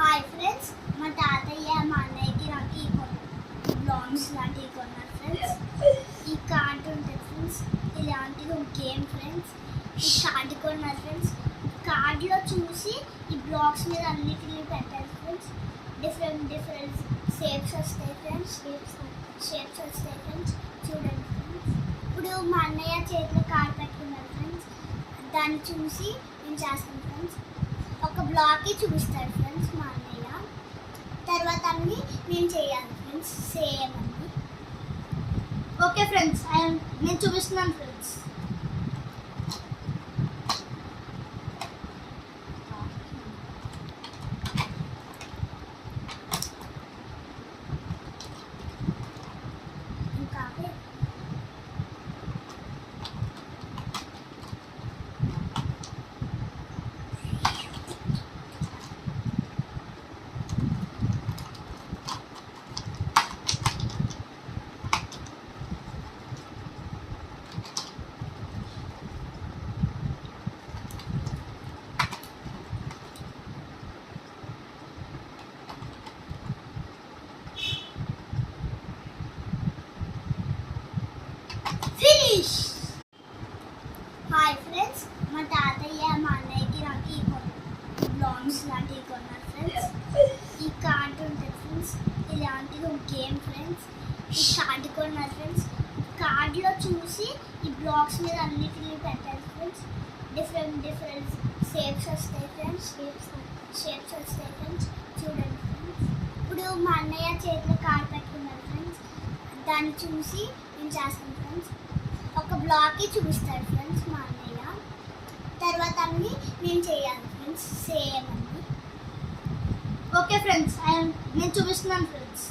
Hi friends, మా తాతయ్య మా అన్నయ్యకి నాకు ఈ బ్లాగ్స్ లాంటివి కొన్నారు ఫ్రెండ్స్. ఈ కార్డు ఉంటుంది ఫ్రెండ్స్, ఇలాంటిది ఒక గేమ్ ఫ్రెండ్స్. ఈ కార్డు కొన్నారు ఫ్రెండ్స్. కార్డులో చూసి ఈ బ్లాగ్స్ మీద అన్నిటిని పెట్టారు ఫ్రెండ్స్. డిఫరెంట్ షేప్స్ వస్తాయి ఫ్రెండ్స్. షేప్స్ వస్తాయి ఫ్రెండ్స్. చూడండి ఫ్రెండ్స్. ఇప్పుడు మా అన్నయ్య చేతిలో కార్డు పెట్టుకున్నారు ఫ్రెండ్స్. దాన్ని చూసి నేను చేస్తాను ఫ్రెండ్స్. ఒక బ్లాక్కి చూపిస్తాడు ఫ్రెండ్స్ మా అన్నయ్య. తర్వాత అన్ని నేను చేయాలి ఫ్రెండ్స్, సేమ్ అన్ని. ఓకే ఫ్రెండ్స్, నేను చూపిస్తున్నాను ఫ్రెండ్స్. హాయ్ ఫ్రెండ్స్, మా తాతయ్య మా అన్నయ్యకి నాకు ఈ బ్లాగ్స్ లాంటివి కొన్నారు ఫ్రెండ్స్. ఈ కార్డు ఉంటుంది ఫ్రెండ్స్, ఇలాంటిది ఒక గేమ్ ఫ్రెండ్స్. ఈ కార్డు కొన్నారు ఫ్రెండ్స్. కార్డులో చూసి ఈ బ్లాగ్స్ మీద అన్నిటిని పెట్టారు ఫ్రెండ్స్. డిఫరెంట్ షేప్స్ వస్తాయి ఫ్రెండ్స్. షేప్స్ వస్తాయి ఫ్రెండ్స్. చూడండి ఫ్రెండ్స్. ఇప్పుడు మా అన్నయ్య చేతిలో కార్డు పెట్టుకున్నారు ఫ్రెండ్స్. దాన్ని చూసి నేను చేస్తాను ఫ్రెండ్స్. ఒక బ్లాక్కి చూపిస్తాడు ఫ్రెండ్స్ మా అన్నయ్య. తర్వాత అన్ని నేను చేయాలి ఫ్రెండ్స్, సేమ్ అన్ని. ఓకే ఫ్రెండ్స్, నేను చూపిస్తున్నాను ఫ్రెండ్స్.